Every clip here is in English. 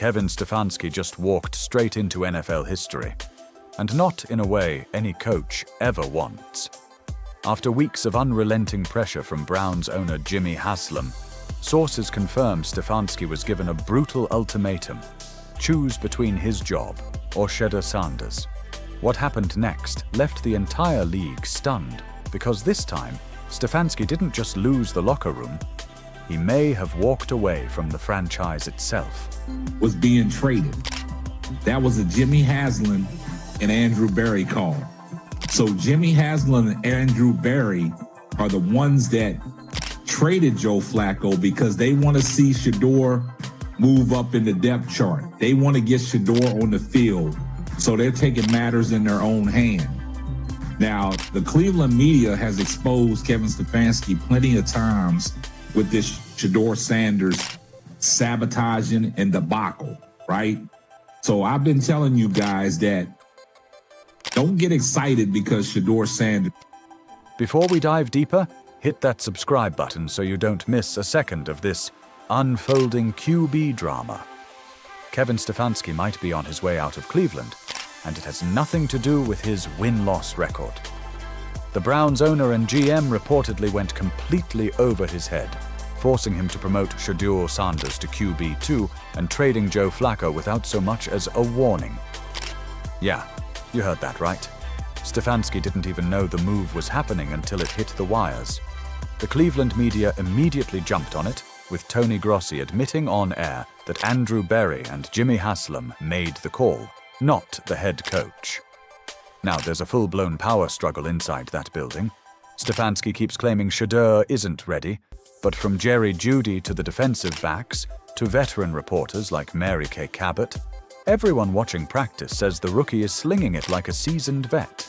Kevin Stefanski just walked straight into NFL history, and not in a way any coach ever wants. After weeks of unrelenting pressure from Browns owner Jimmy Haslam, sources confirm Stefanski was given a brutal ultimatum: choose between his job or Shedeur Sanders. What happened next left the entire league stunned, because this time, Stefanski didn't just lose the locker room, he may have walked away from the franchise itself. Was being traded. That was a Jimmy Haslam and Andrew Berry call. So Jimmy Haslam and Andrew Berry are the ones that traded Joe Flacco because they want to see Shedeur move up in the depth chart. They want to get Shedeur on the field. So they're taking matters in their own hand. Now, the Cleveland media has exposed Kevin Stefanski plenty of times with this Shedeur Sanders sabotaging and debacle, right? So I've been telling you guys that don't get excited because Shedeur Sanders. Before we dive deeper, hit that subscribe button so you don't miss a second of this unfolding QB drama. Kevin Stefanski might be on his way out of Cleveland, and it has nothing to do with his win-loss record. The Browns owner and GM reportedly went completely over his head, forcing him to promote Shedeur Sanders to QB2 and trading Joe Flacco without so much as a warning. Yeah, you heard that right. Stefanski didn't even know the move was happening until it hit the wires. The Cleveland media immediately jumped on it, with Tony Grossi admitting on air that Andrew Berry and Jimmy Haslam made the call, not the head coach. Now, there's a full-blown power struggle inside that building. Stefanski keeps claiming Shedeur isn't ready, but from Jerry Jeudy to the defensive backs, to veteran reporters like Mary Kay Cabot, everyone watching practice says the rookie is slinging it like a seasoned vet.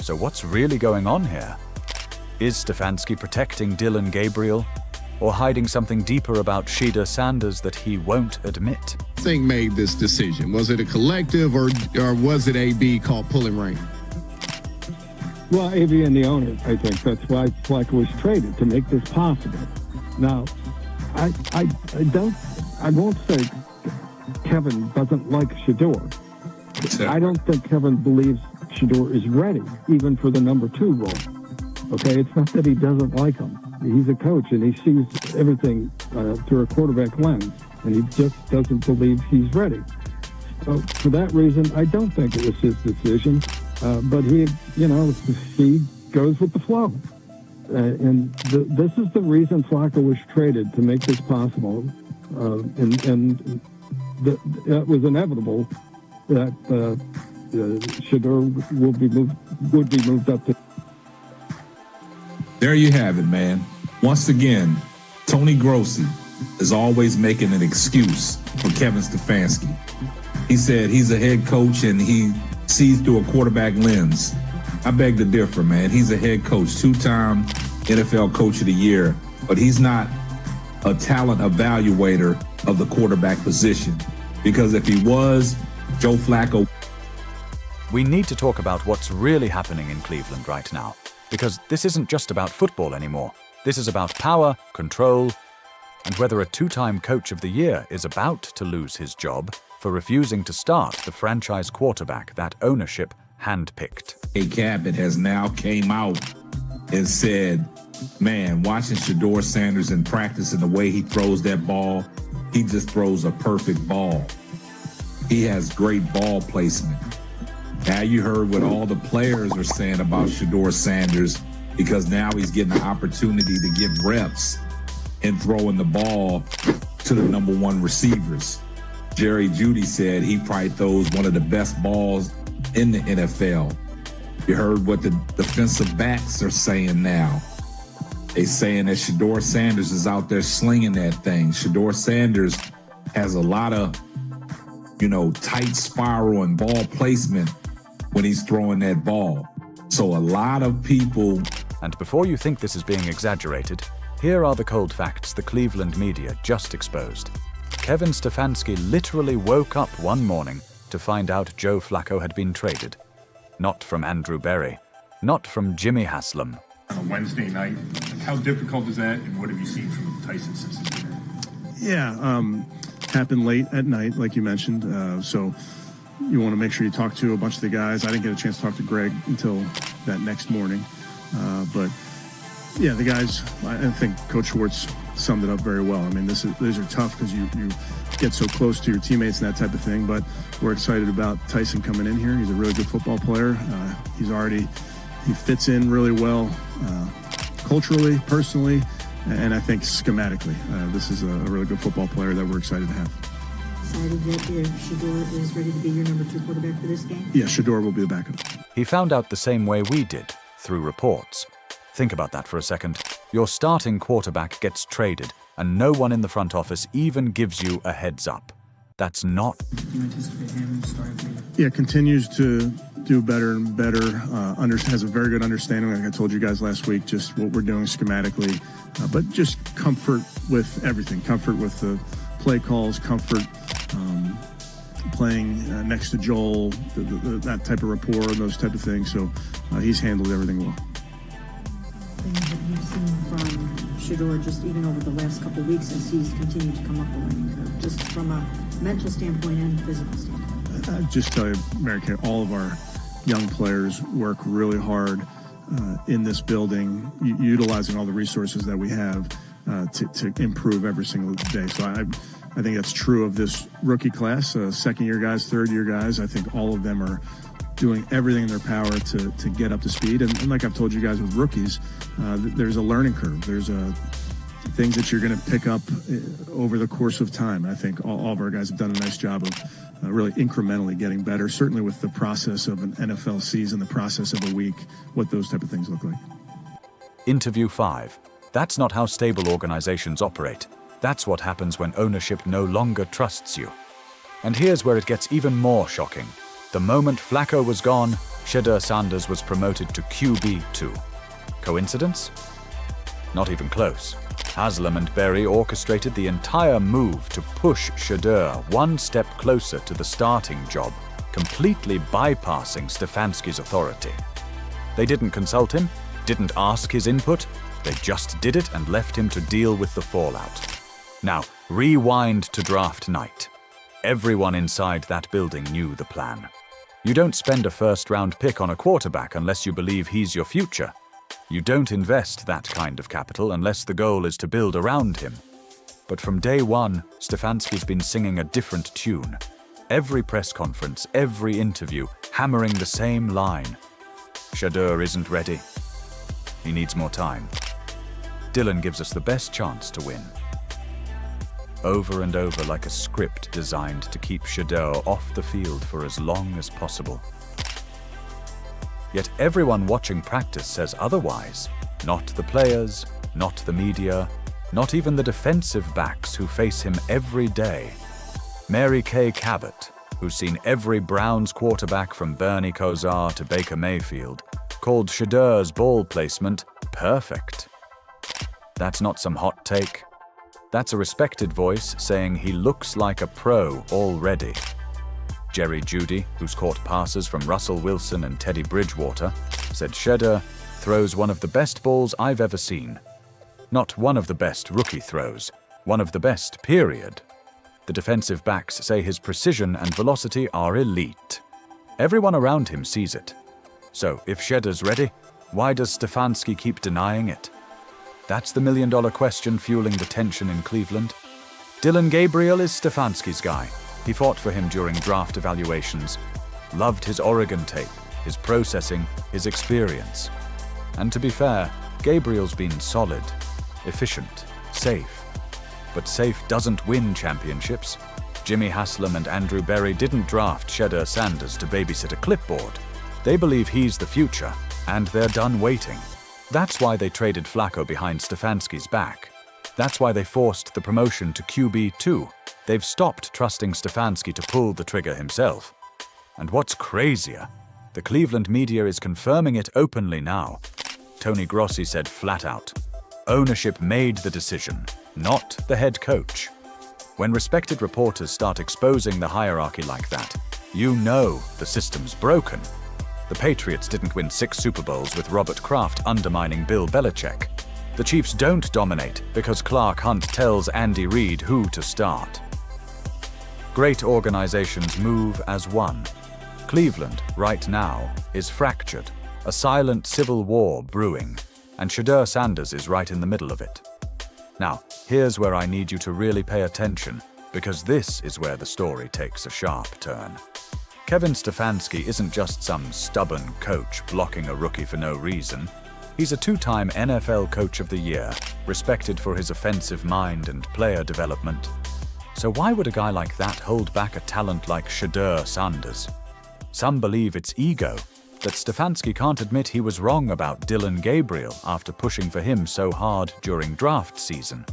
So what's really going on here? Is Stefanski protecting Dylan Gabriel, or hiding something deeper about Shedeur Sanders that he won't admit? Thing made this decision? Was it a collective or was it AB called pulling rank? Well, AB and the owner, I think. That's why Flacco was traded, to make this possible. Now, I won't say Kevin doesn't like Shedeur. I don't think Kevin believes Shedeur is ready, even for the number 2 role. Okay, it's not that he doesn't like him. He's a coach, and he sees everything through a quarterback lens, and he just doesn't believe he's ready. So for that reason, I don't think it was his decision, but he goes with the flow. And this is the reason Flacco was traded, to make this possible, and it was inevitable that Shedeur would be moved up to. There you have it, man. Once again, Tony Grossi is always making an excuse for Kevin Stefanski. He said he's a head coach and he sees through a quarterback lens. I beg to differ, man. He's a head coach, 2-time NFL Coach of the Year, but he's not a talent evaluator of the quarterback position. Because if he was, Joe Flacco. We need to talk about what's really happening in Cleveland right now, because this isn't just about football anymore. This is about power, control, and whether a 2-time Coach of the Year is about to lose his job for refusing to start the franchise quarterback that ownership handpicked. A Cabot has now came out and said, man, watching Shedeur Sanders in practice and the way he throws that ball, he just throws a perfect ball. He has great ball placement. Now you heard what all the players are saying about Shedeur Sanders, because now he's getting the opportunity to get reps and throwing the ball to the number 1 receivers. Jerry Jeudy said he probably throws one of the best balls in the NFL. You heard what the defensive backs are saying now. They saying that Shedeur Sanders is out there slinging that thing. Shedeur Sanders has a lot of, tight spiral and ball placement when he's throwing that ball. So a lot of people. And before you think this is being exaggerated, here are the cold facts the Cleveland media just exposed. Kevin Stefanski literally woke up one morning to find out Joe Flacco had been traded. Not from Andrew Berry, not from Jimmy Haslam. On a Wednesday night, how difficult is that, and what have you seen from Tyson since he's been here? Yeah, happen late at night, like you mentioned. So you want to make sure you talk to a bunch of the guys. I didn't get a chance to talk to Greg until that next morning. But yeah, the guys, I think Coach Schwartz summed it up very well. I mean, these are tough because you get so close to your teammates and that type of thing. But we're excited about Tyson coming in here. He's a really good football player. He fits in really well culturally, personally, and I think schematically. This is a really good football player that we're excited to have. Excited that Shedeur is ready to be your number 2 quarterback for this game? Yeah, Shedeur will be the backup. He found out the same way we did, through reports. Think about that for a second. Your starting quarterback gets traded, and no one in the front office even gives you a heads up. That's not... Do you anticipate him starting for you? Yeah, continues to do better and better. Has a very good understanding, like I told you guys last week, just what we're doing schematically. But just comfort with everything. Comfort with the play calls, comfort playing next to Joel, that type of rapport, those type of things. So he's handled everything well. Things that you've seen from Shedeur just even over the last couple of weeks as he's continued to come up the learning curve, just from a mental standpoint and physical standpoint? I just tell you, Mary Kay, all of our young players work really hard in this building, utilizing all the resources that we have to improve every single day. So I think that's true of this rookie class, second-year guys, third-year guys. I think all of them are doing everything in their power to get up to speed. And like I've told you guys with rookies, there's a learning curve. There's things that you're going to pick up over the course of time. I think all of our guys have done a nice job of really incrementally getting better, certainly with the process of an NFL season, the process of a week, what those type of things look like. Interview 5. That's not how stable organizations operate. That's what happens when ownership no longer trusts you. And here's where it gets even more shocking. The moment Flacco was gone, Shedeur Sanders was promoted to QB 2. Coincidence? Not even close. Haslam and Berry orchestrated the entire move to push Shedeur one step closer to the starting job, completely bypassing Stefanski's authority. They didn't consult him, didn't ask his input, they just did it and left him to deal with the fallout. Now, rewind to draft night. Everyone inside that building knew the plan. You don't spend a first-round pick on a quarterback unless you believe he's your future. You don't invest that kind of capital unless the goal is to build around him. But from day one, Stefanski's been singing a different tune. Every press conference, every interview, hammering the same line. Shedeur isn't ready. He needs more time. Dylan gives us the best chance to win. Over and over like a script designed to keep Shedeur off the field for as long as possible. Yet everyone watching practice says otherwise. Not the players, not the media, not even the defensive backs who face him every day. Mary Kay Cabot, who's seen every Browns quarterback from Bernie Kosar to Baker Mayfield, called Shedeur's ball placement perfect. That's not some hot take. That's a respected voice saying he looks like a pro already. Jerry Jeudy, who's caught passes from Russell Wilson and Teddy Bridgewater, said Shedeur throws one of the best balls I've ever seen. Not one of the best rookie throws, one of the best, period. The defensive backs say his precision and velocity are elite. Everyone around him sees it. So, if Shedeur's ready, why does Stefanski keep denying it? That's the million-dollar question fueling the tension in Cleveland. Dylan Gabriel is Stefanski's guy. He fought for him during draft evaluations. Loved his Oregon tape, his processing, his experience. And to be fair, Gabriel's been solid, efficient, safe. But safe doesn't win championships. Jimmy Haslam and Andrew Berry didn't draft Shedeur Sanders to babysit a clipboard. They believe he's the future, and they're done waiting. That's why they traded Flacco behind Stefanski's back. That's why they forced the promotion to QB 2. They've stopped trusting Stefanski to pull the trigger himself. And what's crazier, the Cleveland media is confirming it openly now. Tony Grossi said flat out, ownership made the decision, not the head coach. When respected reporters start exposing the hierarchy like that, you know the system's broken. The Patriots didn't win 6 Super Bowls with Robert Kraft undermining Bill Belichick. The Chiefs don't dominate because Clark Hunt tells Andy Reid who to start. Great organizations move as one. Cleveland, right now, is fractured, a silent civil war brewing, and Shedeur Sanders is right in the middle of it. Now, here's where I need you to really pay attention, because this is where the story takes a sharp turn. Kevin Stefanski isn't just some stubborn coach blocking a rookie for no reason. He's a two-time NFL Coach of the Year, respected for his offensive mind and player development. So why would a guy like that hold back a talent like Shedeur Sanders? Some believe it's ego, that Stefanski can't admit he was wrong about Dillon Gabriel after pushing for him so hard during draft season.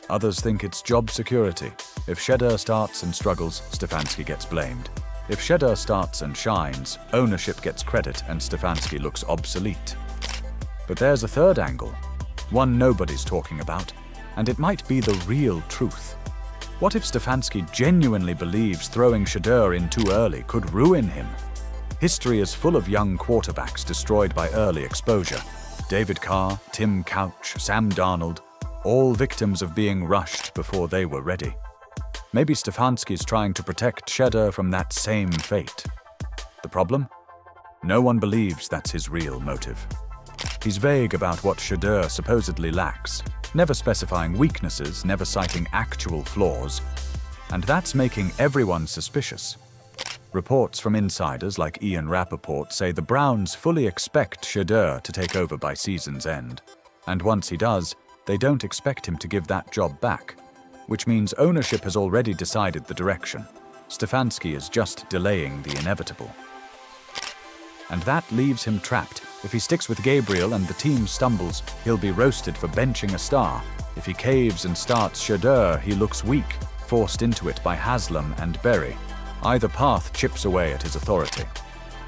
Others think it's job security. If Shedeur starts and struggles, Stefanski gets blamed. If Shedeur starts and shines, ownership gets credit and Stefanski looks obsolete. But there's a third angle, one nobody's talking about, and it might be the real truth. What if Stefanski genuinely believes throwing Shedeur in too early could ruin him? History is full of young quarterbacks destroyed by early exposure. David Carr, Tim Couch, Sam Darnold, all victims of being rushed before they were ready. Maybe Stefanski's trying to protect Shedeur from that same fate. The problem? No one believes that's his real motive. He's vague about what Shedeur supposedly lacks, never specifying weaknesses, never citing actual flaws, and that's making everyone suspicious. Reports from insiders like Ian Rappaport say the Browns fully expect Shedeur to take over by season's end, and once he does, they don't expect him to give that job back, which means ownership has already decided the direction. Stefanski is just delaying the inevitable. And that leaves him trapped. If he sticks with Gabriel and the team stumbles, he'll be roasted for benching a star. If he caves and starts Shedeur, he looks weak, forced into it by Haslam and Berry. Either path chips away at his authority.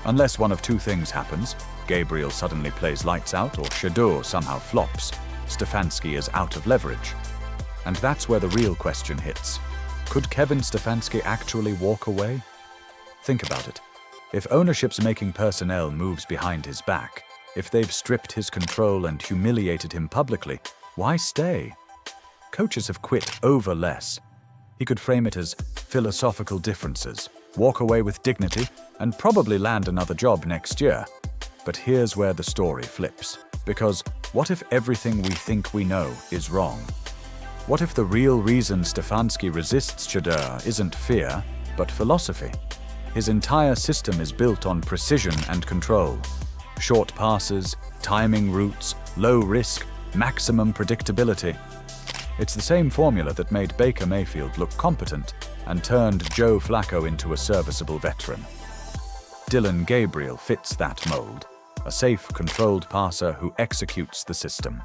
Unless one of two things happens, Gabriel suddenly plays lights out or Shedeur somehow flops, Stefanski is out of leverage. And that's where the real question hits. Could Kevin Stefanski actually walk away? Think about it. If ownership's making personnel moves behind his back, if they've stripped his control and humiliated him publicly, why stay? Coaches have quit over less. He could frame it as philosophical differences, walk away with dignity, and probably land another job next year. But here's where the story flips. Because what if everything we think we know is wrong? What if the real reason Stefanski resists Shedeur isn't fear, but philosophy? His entire system is built on precision and control. Short passes, timing routes, low risk, maximum predictability. It's the same formula that made Baker Mayfield look competent and turned Joe Flacco into a serviceable veteran. Dillon Gabriel fits that mold, a safe, controlled passer who executes the system.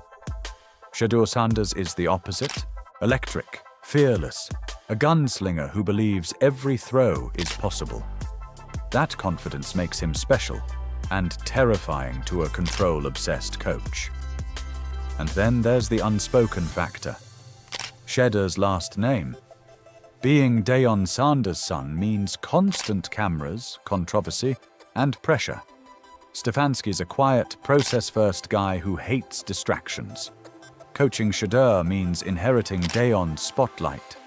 Shedeur Sanders is the opposite, electric, fearless, a gunslinger who believes every throw is possible. That confidence makes him special and terrifying to a control-obsessed coach. And then there's the unspoken factor. Shedeur's last name. Being Deion Sanders' son means constant cameras, controversy, and pressure. Stefanski's a quiet, process-first guy who hates distractions. Coaching Shedeur means inheriting Deion's spotlight.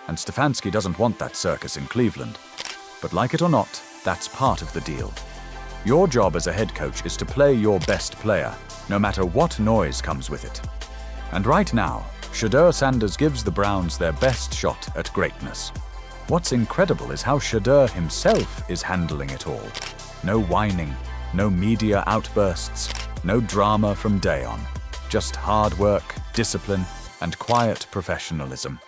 And Stefanski doesn't want that circus in Cleveland. But like it or not, that's part of the deal. Your job as a head coach is to play your best player, no matter what noise comes with it. And right now, Shedeur Sanders gives the Browns their best shot at greatness. What's incredible is how Shedeur himself is handling it all. No whining, no media outbursts, no drama from Deion. Just hard work, discipline, and quiet professionalism.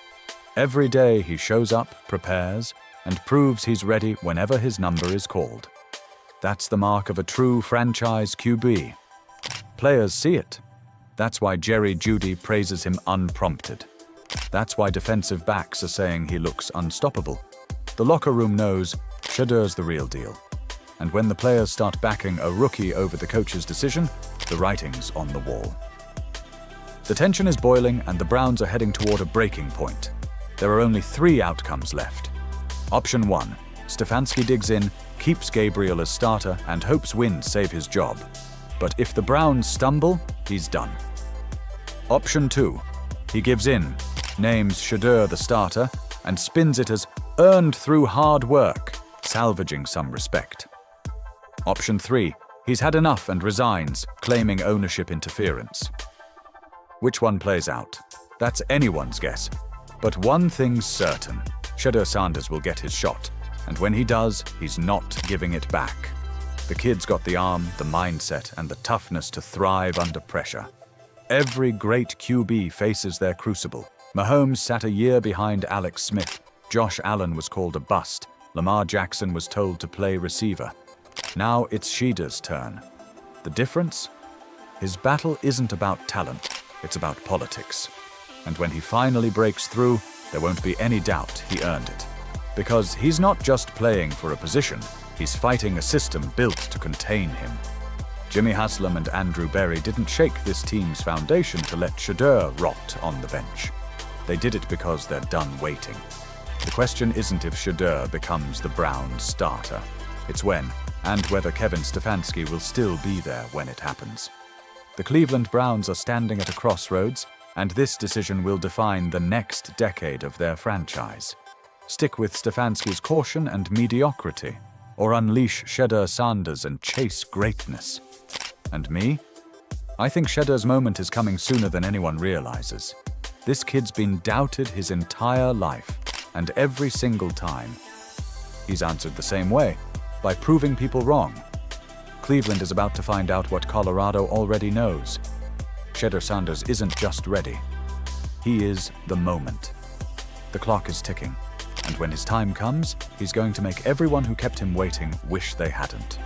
Every day he shows up, prepares, and proves he's ready whenever his number is called. That's the mark of a true franchise QB. Players see it. That's why Jerry Jeudy praises him unprompted. That's why defensive backs are saying he looks unstoppable. The locker room knows Shedeur's the real deal. And when the players start backing a rookie over the coach's decision, the writing's on the wall. The tension is boiling and the Browns are heading toward a breaking point. There are only 3 outcomes left. Option 1, Stefanski digs in, keeps Gabriel as starter, and hopes wins save his job. But if the Browns stumble, he's done. Option 2, he gives in, names Shedeur the starter, and spins it as earned through hard work, salvaging some respect. Option 3, he's had enough and resigns, claiming ownership interference. Which one plays out? That's anyone's guess. But one thing's certain, Shedeur Sanders will get his shot, and when he does, he's not giving it back. The kid's got the arm, the mindset, and the toughness to thrive under pressure. Every great QB faces their crucible. Mahomes sat a year behind Alex Smith. Josh Allen was called a bust. Lamar Jackson was told to play receiver. Now it's Shedeur's turn. The difference? His battle isn't about talent, it's about politics. And when he finally breaks through, there won't be any doubt he earned it. Because he's not just playing for a position, he's fighting a system built to contain him. Jimmy Haslam and Andrew Berry didn't shake this team's foundation to let Shedeur rot on the bench. They did it because they're done waiting. The question isn't if Shedeur becomes the Browns' starter. It's when, and whether Kevin Stefanski will still be there when it happens. The Cleveland Browns are standing at a crossroads, and this decision will define the next decade of their franchise. Stick with Stefanski's caution and mediocrity, or unleash Shedeur Sanders and chase greatness. And me? I think Shedeur's moment is coming sooner than anyone realizes. This kid's been doubted his entire life, and every single time, he's answered the same way, by proving people wrong. Cleveland is about to find out what Colorado already knows. Shedeur Sanders isn't just ready. He is the moment. The clock is ticking, and when his time comes, he's going to make everyone who kept him waiting wish they hadn't.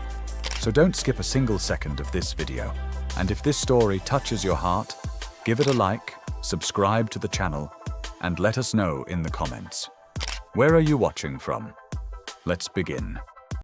So don't skip a single second of this video. And if this story touches your heart, give it a like, subscribe to the channel, and let us know in the comments. Where are you watching from? Let's begin.